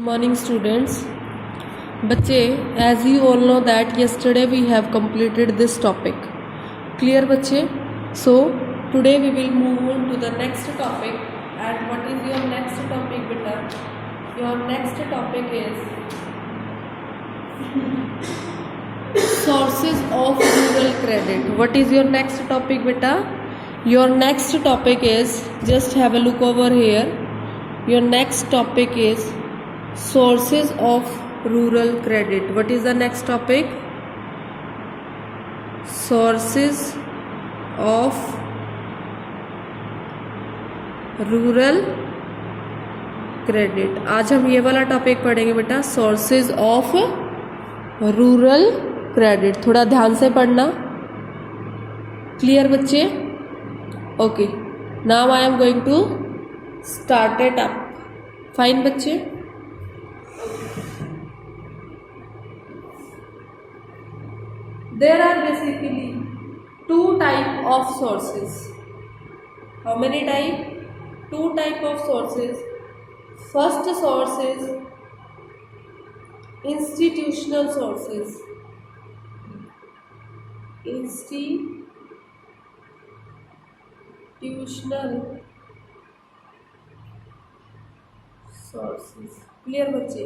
Morning students. बच्चे, as you all know that yesterday we have completed this topic. Clear बच्चे? So today we will move on to the next topic. And what is your next topic beta? Your next topic is sources of rural credit. What is your next topic beta? Your next topic is, just have a look over here. Your next topic is sources of rural credit. What is the next topic? Sources of rural credit. आज हम ये वाला topic पढ़ेंगे बेटा, sources of rural credit. थोड़ा ध्यान से पढ़ना. क्लियर बच्चे? Okay, now I am going to start it up. Fine बच्चे? There are basically two type of sources. How many type? Two type of sources. First source is institutional sources. Institutional sources. Clear बच्चे?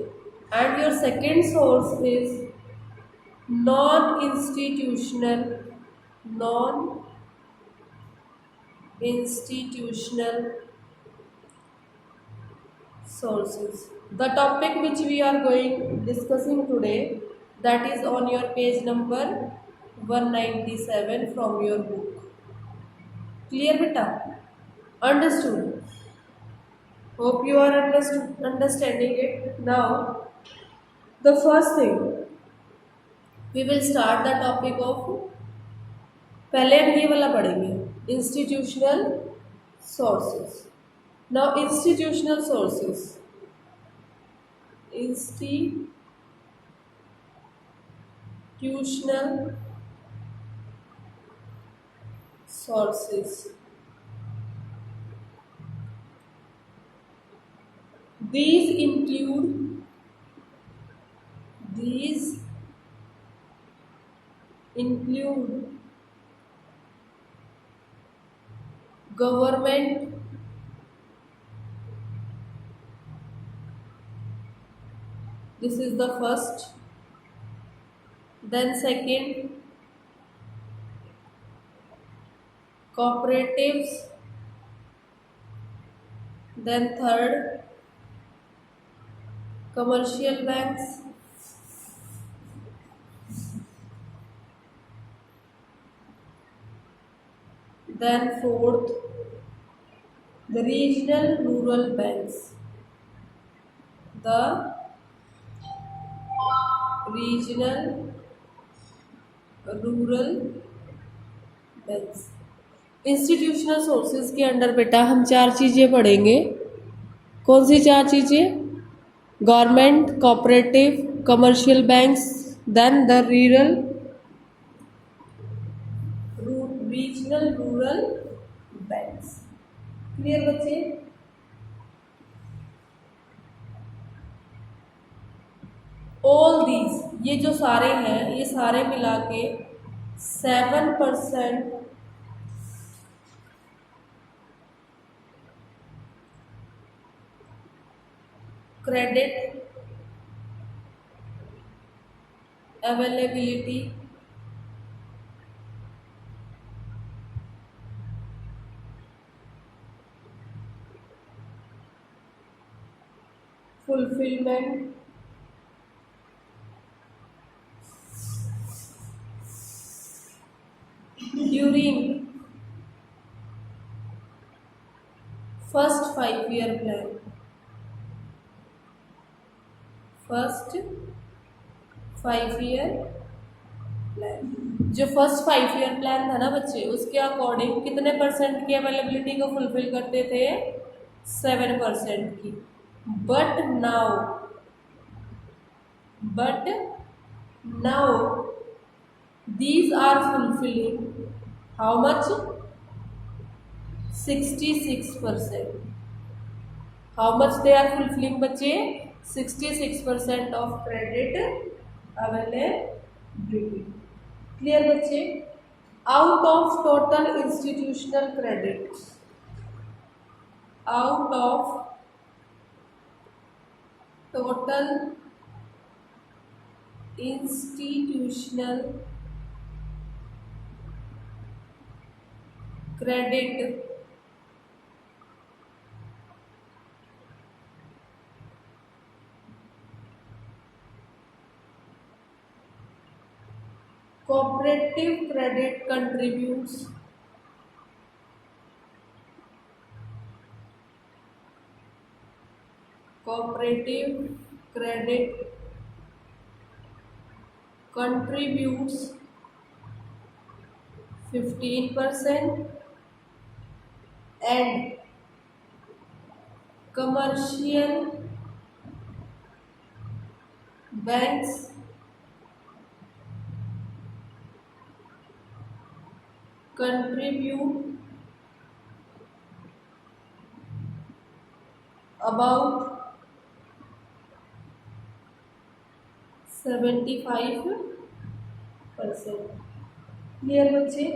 And your second source is non-institutional sources. The topic which we are discussing today, that is on your page number 197 from your book. Clear beta? Understood? Hope you are understanding it. Now the first thing, we will start the topic of, पहले हम ये वाला पढ़ेंगे, institutional sources. Now institutional sources. These include government, this is the first, then second cooperatives, then third commercial banks, then fourth the regional rural banks. The regional rural banks. Institutional sources के under बेटा हम चार चीज़ें पढ़ेंगे. कौन सी चार चीज़ें? Government, cooperative, commercial banks, then the regional rural banks. Clear बच्चे? ऑल दीज, ये जो सारे हैं, ये सारे मिला के 7% credit availability fulfillment during first 5-year plan. जो फर्स्ट 5-year प्लान था ना बच्चे, उसके अकॉर्डिंग कितने परसेंट की अवेलेबिलिटी को फुलफिल करते थे? 7% की. But now these are fulfilling how much? 66%. How much they are fulfilling बच्चे? 66% ऑफ क्रेडिट अवेलेबिलिटी। क्लियर बच्चे? Out of total institutional credit, out of total institutional credit cooperative credit contributes cooperative credit contributes 15% and commercial banks contribute about 75%। Clear बच्चे?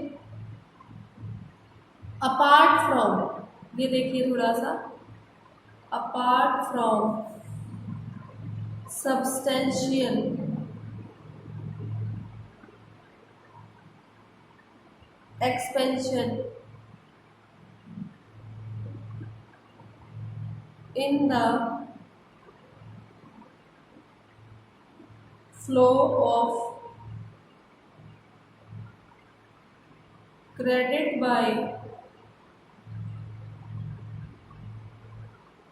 Apart from, ये देखिए थोड़ा सा, apart from substantial expansion in the flow of credit by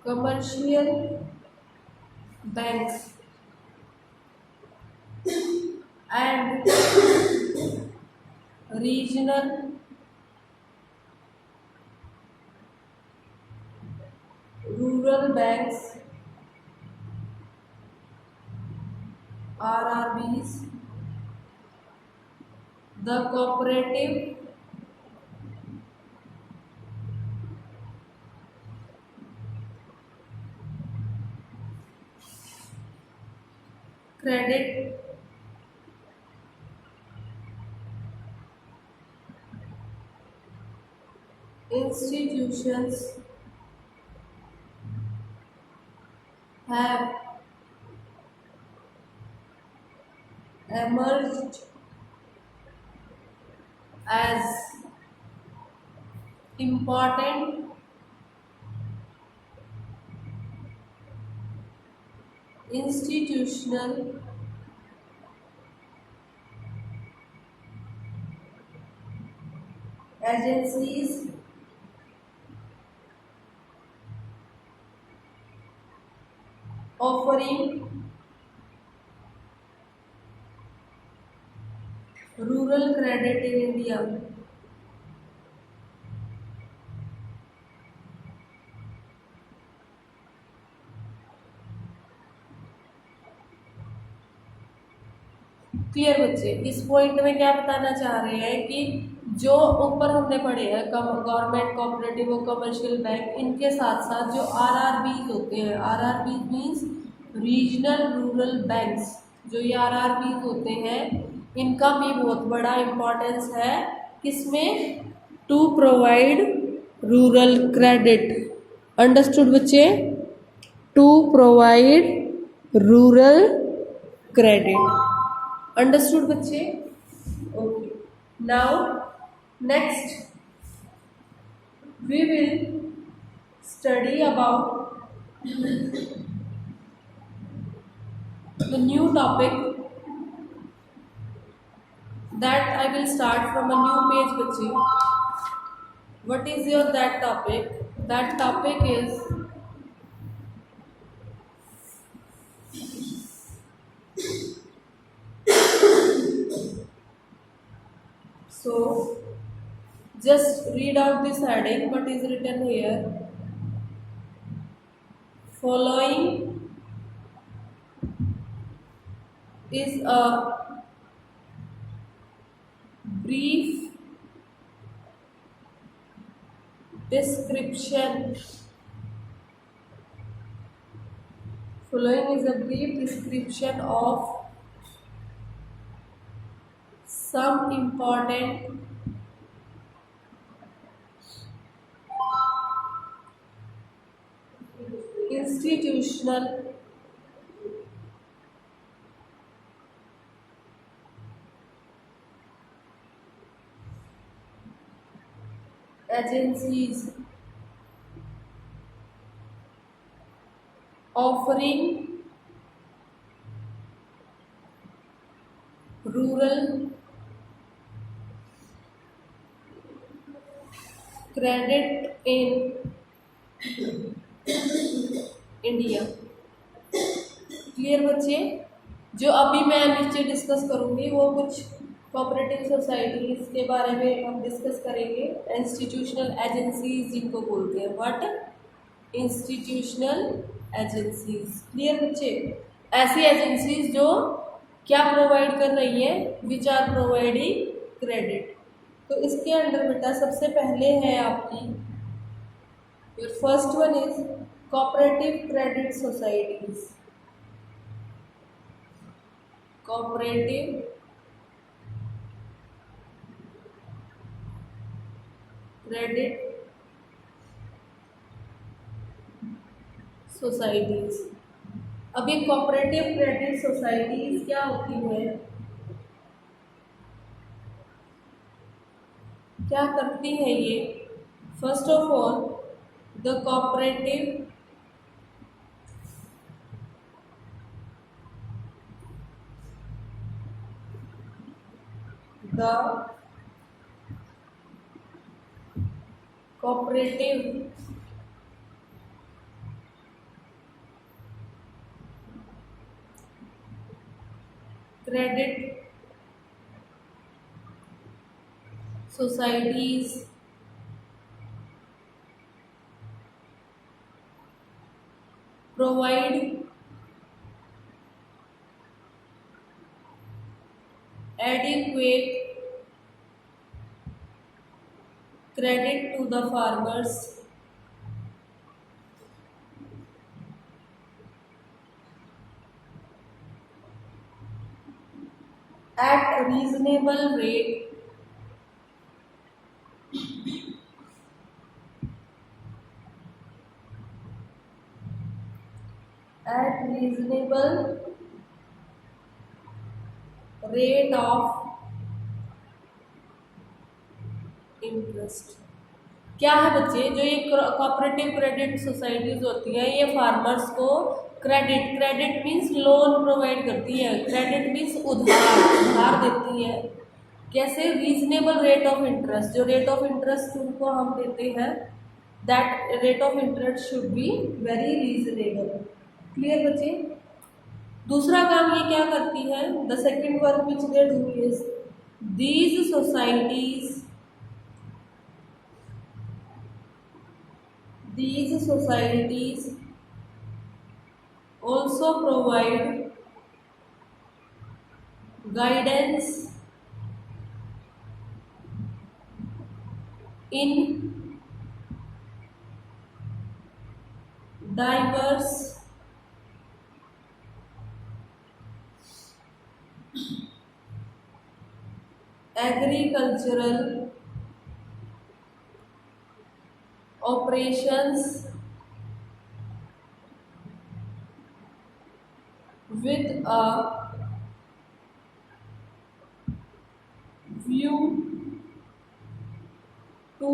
commercial banks and regional rural banks RRBs, the cooperative credit institutions have emerged as important institutional agencies offering rural credit in India। Clear बच्चे? इस point में क्या बताना चाह रहे हैं कि जो ऊपर हमने पढ़े हैं गवर्नमेंट कोऑपरेटिव और कमर्शियल बैंक, इनके साथ साथ जो आरआरबीज होते हैं, RRBs means regional rural banks, जो ये आरआरबीज होते हैं इनका भी बहुत बड़ा इम्पोर्टेंस है। किसमें? To provide rural credit. Understood बच्चे? To provide rural credit. Understood बच्चे? Okay, now next we will study about the new topic that I will start from a new page बच्चे। What is your that topic? That topic is so just read out this heading what is written here. Following is a brief description following is a brief description of some important institutional agencies offering rural credit in India. Clear बच्चे? जो अभी मैं नीचे discuss करूंगी वो कुछ cooperative societies के बारे में हम डिस्कस करेंगे। इंस्टीट्यूशनल एजेंसीज जिनको बोलते हैं, व्हाट? Institutional agencies. क्लियर बच्चे? ऐसी एजेंसीज जो क्या प्रोवाइड कर रही है? Which are providing credit. तो इसके अंडर बेटा सबसे पहले है आपकी, your first one is cooperative credit societies. Cooperative credit societies. अब ये कोऑपरेटिव क्रेडिट सोसाइटीज क्या होती है, क्या करती है ये? First of all the cooperative credit societies provide adequate credit to the farmers at reasonable rate of interest. क्या है बच्चे? जो ये कोऑपरेटिव क्रेडिट सोसाइटीज होती हैं ये फार्मर्स को क्रेडिट मीन्स लोन प्रोवाइड करती है। क्रेडिट मीन्स उधार देती है। कैसे? Reasonable rate of interest. जो रेट ऑफ इंटरेस्ट उनको हम देते हैं, that rate of interest should be very reasonable. Clear बच्चे? दूसरा काम ये क्या करती है? The second work which they do is these societies also provide guidance in diverse agricultural operations with a view to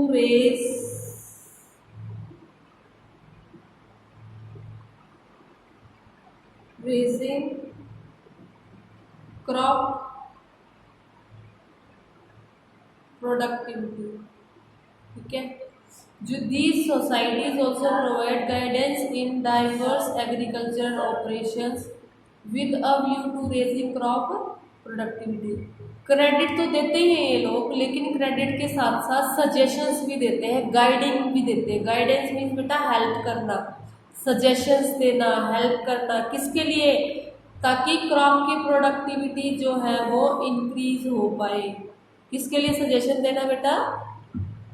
raising crop productivity। ठीक है? जो these societies also provide guidance in diverse agricultural operations with a view to raising crop productivity। Credit तो देते ही हैं ये लोग, लेकिन credit के साथ साथ सजेशंस भी देते हैं, गाइडिंग भी देते हैं। गाइडेंस मीन्स बेटा हेल्प करना, सजेशंस देना, हेल्प करना। किसके लिए? ताकि क्रॉप की प्रोडक्टिविटी जो है वो इंक्रीज हो पाए। किसके लिए सजेशन देना बेटा?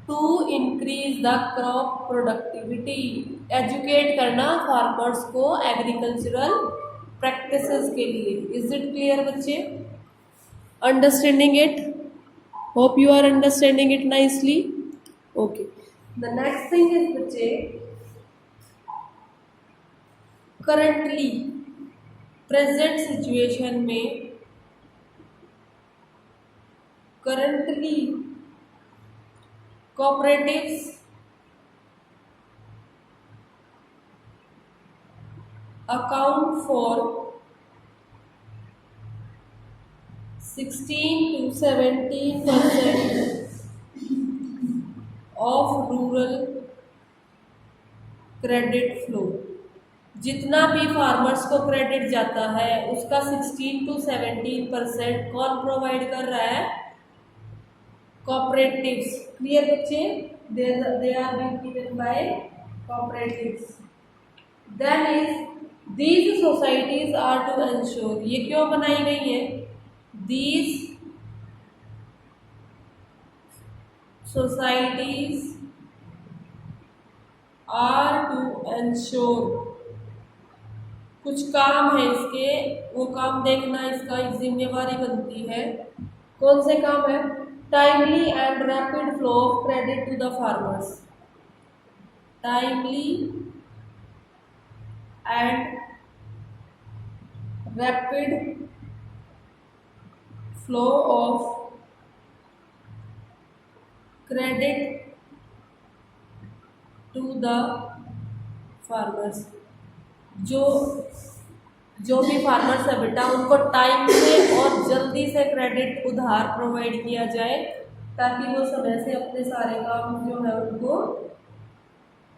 To increase the crop productivity educate करना फार्मर्स को एग्रीकल्चरल प्रैक्टिसेस के लिए। इज इट क्लियर बच्चे? Understanding it? Hope you are understanding it nicely. Okay, the next thing is बच्चे करंटली प्रेजेंट सिचुएशन में currently cooperatives account for 16 to 17% of rural credit flow। जितना भी farmers को credit जाता है उसका 16 to 17% कौन प्रोवाइड कर रहा है? कॉपरेटिव्स। क्लियर बच्चे? They are being given by cooperatives. Then is these societies are to ensure, ये क्यों बनाई गई है? these societies are to ensure, कुछ काम है इसके, वो काम देखना इसका एक जिम्मेवारी बनती है। कौन से काम है? Timely and rapid flow of credit to the farmers. Timely and rapid flow of credit to the farmers। जो भी फार्मर्स है बेटा उनको टाइम से और जल्दी से क्रेडिट उधार प्रोवाइड किया जाए ताकि वो समय से अपने सारे काम जो है उनको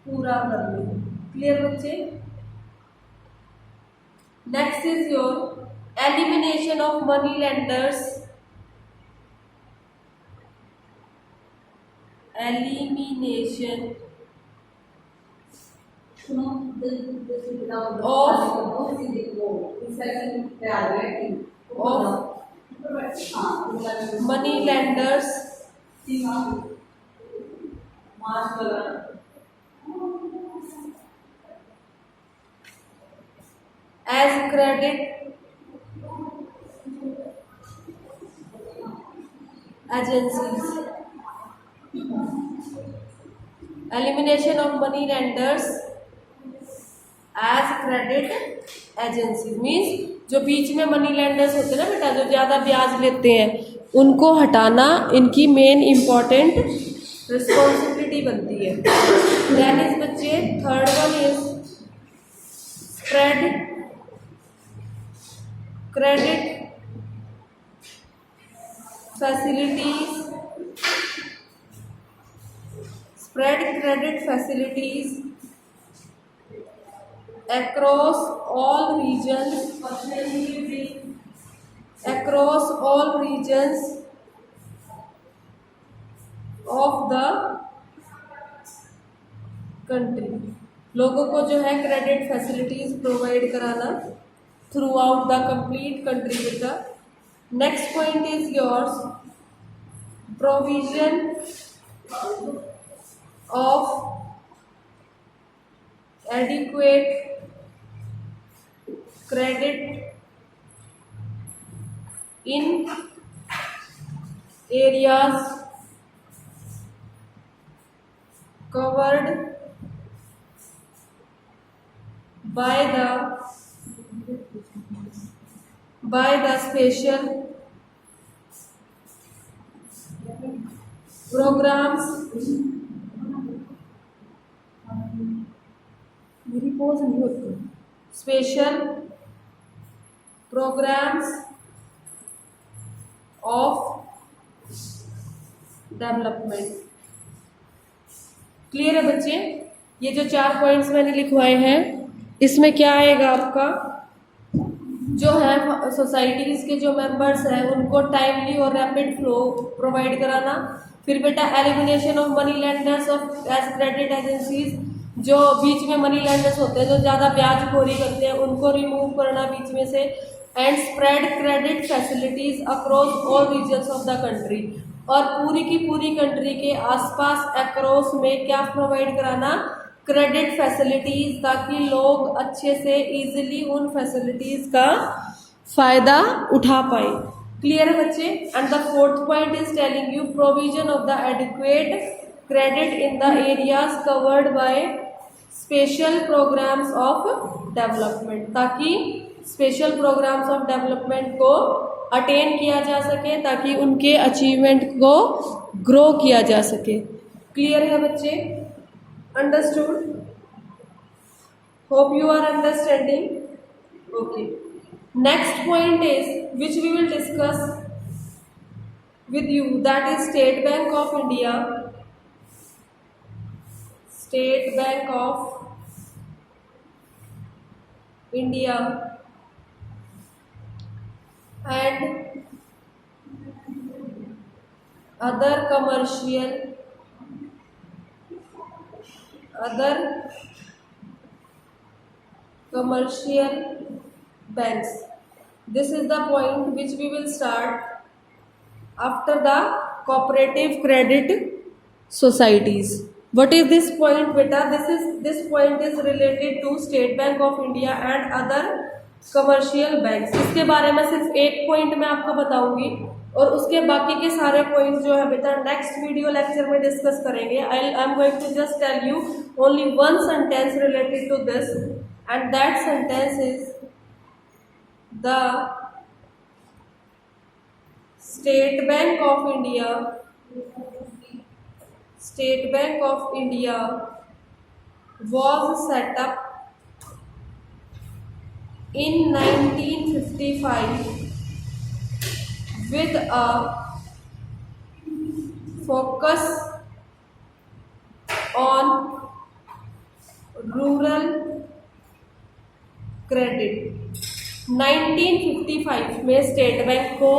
पूरा कर लें। क्लियर बच्चे? Next is your elimination of money lenders, elimination of money lenders as credit agencies। Elimination of money lenders as credit agencies means जो बीच में मनी लेंडर्स होते हैं ना बेटा, जो ज़्यादा ब्याज लेते हैं, उनको हटाना इनकी मेन इम्पॉर्टेंट रिस्पॉन्सिबिलिटी बनती है। देन इज बच्चे third one is spread credit facilities, spread credit facilities across all regions, of the country। लोगों को जो है क्रेडिट फैसिलिटीज प्रोवाइड कराना throughout the complete country beta। Next point is yours provision of adequate credit in areas covered by the special programs। मेरी pause नहीं होती। Special programs of development. Clear है बच्चे? ये जो 4 पॉइंट्स मैंने लिखवाए हैं इसमें क्या आएगा आपका, जो है सोसाइटीज़ के जो मेंबर्स हैं उनको टाइमली और रैपिड फ्लो प्रोवाइड कराना। फिर बेटा elimination of money lenders of as credit agencies, जो बीच में मनी लेंडर्स होते हैं जो ज़्यादा ब्याज खोरी करते हैं उनको रिमूव करना बीच में से। And spread credit facilities across all regions of the country, और पूरी की पूरी कंट्री के आसपास अक्रॉस में क्या प्रोवाइड कराना, क्रेडिट फैसिलिटीज़, ताकि लोग अच्छे से इजीली उन फैसिलिटीज़ का फ़ायदा उठा पाए। क्लियर है बच्चे? And the fourth point is telling you provision of the adequate credit in the areas covered by special programs of development, ताकि स्पेशल प्रोग्राम्स ऑफ डेवलपमेंट को अटेन किया जा सके, ताकि उनके अचीवमेंट को ग्रो किया जा सके। क्लियर है बच्चे? Understood? Hope you are understanding. Okay, next point is which we will discuss with you, that is State Bank of India. State Bank of India and other commercial banks. This is the point which we will start after the cooperative credit societies. What is this point beta? This point is related to State Bank of India and other commercial banks. इसके बारे में सिर्फ एक point मैं आपको बताऊंगी और उसके बाकी के सारे पॉइंट जो है बेटा नेक्स्ट वीडियो लेक्चर में डिस्कस करेंगे। I am going to just tell you only one sentence related to this and that sentence is the State Bank of India was set up in 1955 with a focus on rural credit। 1955 में state bank को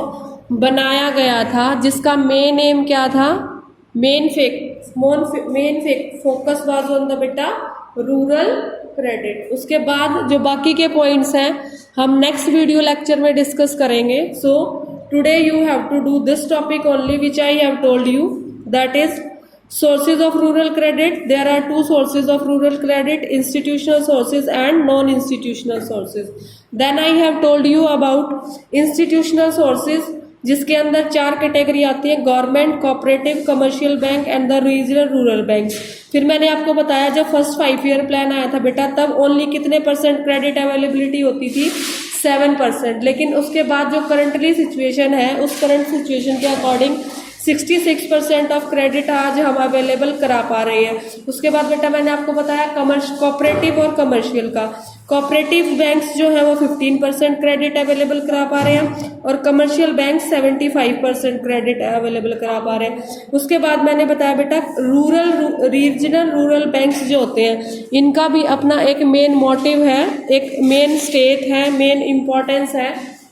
बनाया गया था, जिसका main aim क्या था? Main focus was on the बेटा rural credit. उसके बाद जो बाकी के पॉइंट्स हैं हम नेक्स्ट वीडियो लेक्चर में डिस्कस करेंगे। So today you have to do this topic only which I have told you, that is sources of rural credit. There are two sources of rural credit, institutional sources and non-institutional sources. Then I have told you about institutional sources, जिसके अंदर 4 category आती है, government, cooperative, commercial bank and the regional rural bank. फिर मैंने आपको बताया जब first 5 year plan आया था बेटा, तब ओनली कितने % क्रेडिट अवेलेबिलिटी होती थी? 7%। लेकिन उसके बाद जो करंटली सिचुएशन है, उस करंट सिचुएशन के अकॉर्डिंग 66% ऑफ क्रेडिट आज हम अवेलेबल करा पा रहे हैं। उसके बाद बेटा मैंने आपको बताया कोऑपरेटिव और कमर्शियल का। कोऑपरेटिव बैंक्स जो है वो 15% क्रेडिट अवेलेबल करा पा रहे हैं और कमर्शियल बैंक 75% क्रेडिट अवेलेबल करा पा रहे हैं। उसके बाद मैंने बताया बेटा रीजनल रूरल बैंक्स जो होते हैं, इनका भी अपना एक मेन मोटिव है, एक मेन स्टेट है, मेन इम्पोर्टेंस है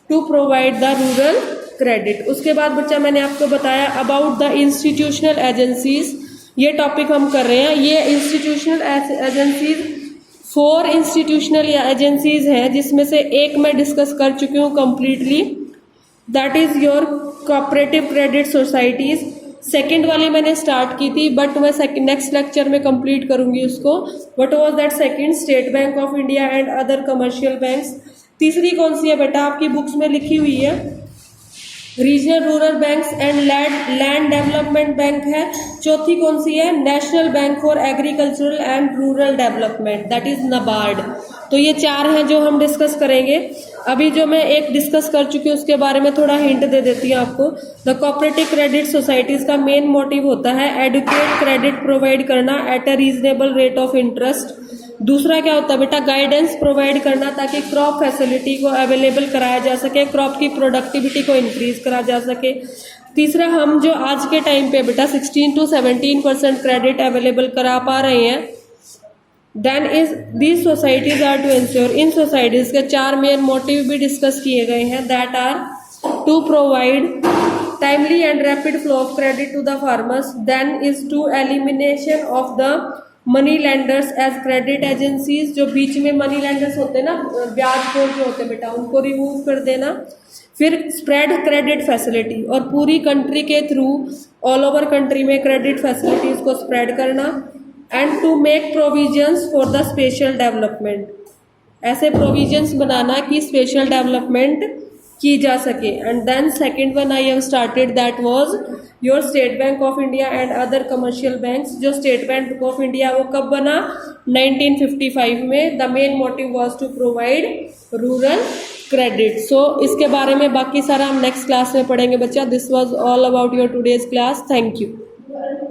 to provide the rural credit. उसके बाद बच्चा मैंने आपको बताया अबाउट द इंस्टीट्यूशनल एजेंसीज, ये टॉपिक हम कर रहे हैं। ये इंस्टीट्यूशनल एजेंसीज 4 इंस्टीट्यूशनल एजेंसीज हैं, जिसमें से एक मैं डिस्कस कर चुकी हूँ completely, that is your cooperative credit societies. Second वाली मैंने स्टार्ट की थी बट मैं नेक्स्ट लेक्चर में कंप्लीट करूंगी उसको। What was that second? State Bank of India and other commercial banks. तीसरी कौन सी है बेटा? आपकी बुक्स में लिखी हुई है, regional rural banks and land development bank है। चौथी कौन सी है? National bank for agricultural and rural development, that is NABARD. तो ये 4 हैं जो हम डिस्कस करेंगे। अभी जो मैं एक डिस्कस कर चुकी हूँ उसके बारे में थोड़ा हिंट दे देती हूँ आपको। द कोऑपरेटिव क्रेडिट सोसाइटीज का मेन मोटिव होता है एडुकेट क्रेडिट प्रोवाइड करना at a reasonable rate of interest. दूसरा क्या होता है बेटा? गाइडेंस प्रोवाइड करना ताकि क्रॉप फैसिलिटी को अवेलेबल कराया जा सके, क्रॉप की प्रोडक्टिविटी को इंक्रीज करा जा सके। तीसरा, हम जो आज के टाइम पे बेटा 16 to 17% क्रेडिट अवेलेबल करा पा रहे हैं, then is these societies are to ensure, इन सोसाइटीज के 4 मेन मोटिव भी डिस्कस किए गए हैं, that are to provide timely and rapid flow of credit to the farmers, then is to elimination of the money lenders as credit agencies, जो बीच में money landers होते हैं ना, ब्याज खोर जो होते हैं बेटा, उनको रिमूव कर देना। फिर स्प्रेड क्रेडिट फैसिलिटी, और पूरी कंट्री के थ्रू ऑल ओवर कंट्री में क्रेडिट फैसिलिटीज को स्प्रेड करना। And to make provisions for the special development, ऐसे प्रोविजंस बनाना कि स्पेशल डेवलपमेंट की जा सके। And then second one I have started that was your State Bank of India and other commercial banks. जो State Bank of India वो कब बना? 1955 में। The main motive was to provide rural credit. So इसके बारे में बाकी सारा हम नेक्स्ट क्लास में पढ़ेंगे बच्चा। This was all about your today's class. Thank you.